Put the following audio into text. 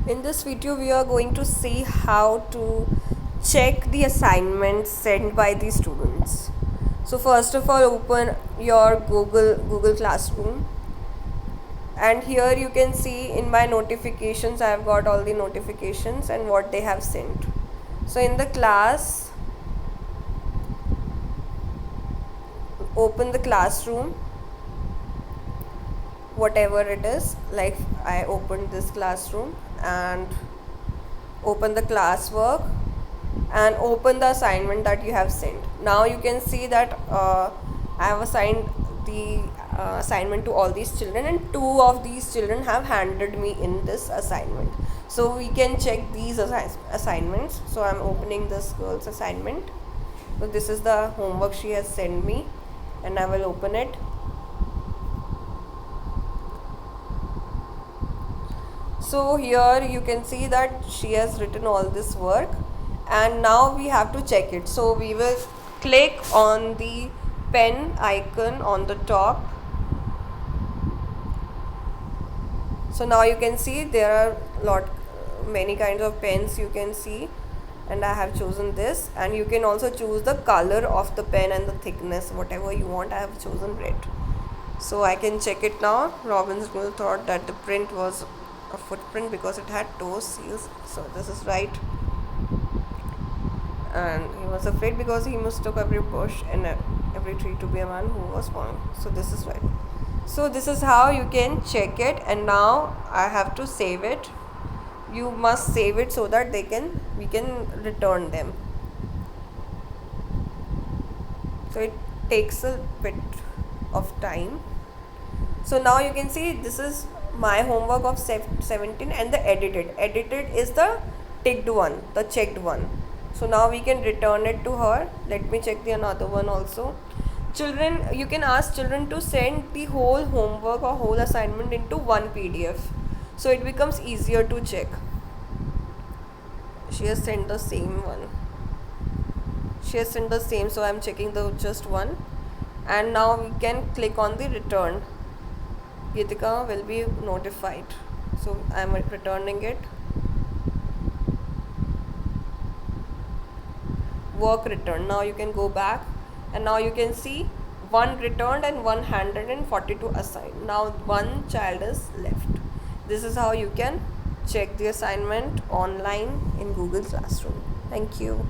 In this video, we are going to see how to check the assignments sent by the students. So first of all, open your Google Classroom, and here you can see in my notifications I have got all the notifications and what they have sent. So in the class, open the classroom, whatever it is. Like I opened this classroom and open the classwork and open the assignment that you have sent. Now you can see that I have assigned the assignment to all these children, and two of these children have handed me in this assignment. So we can check these assignments. So I'm opening this girl's assignment. So this is the homework she has sent me, and I will open it. So here you can see that she has written all this work, and now we have to check it. So we will click on the pen icon on the top. So now you can see there are many kinds of pens you can see, and I have chosen this, and you can also choose the color of the pen and the thickness, whatever you want. I have chosen red. So I can check it now. Robin's rule thought that the print was a footprint because it had toe seals. So this is right. And he was afraid because he mistook every bush and every tree to be a man who was falling. So this is right. So this is how you can check it, and now I have to save it. You must save it so that we can return them. So it takes a bit of time. So now you can see this is my homework of 17 and the edited is the ticked one, the checked one. So now we can return it to her. Let me check the another one also. Children, you can ask children to send the whole homework or whole assignment into one PDF, so it becomes easier to check. She has sent the same one. She has sent the same, so I'm checking the just one. And now we can click on the return. Geetika will be notified. So I'm returning it. Work returned. Now you can go back, and now you can see one returned and 142 assigned. Now one child is left. This is how you can check the assignment online in Google Classroom. Thank you.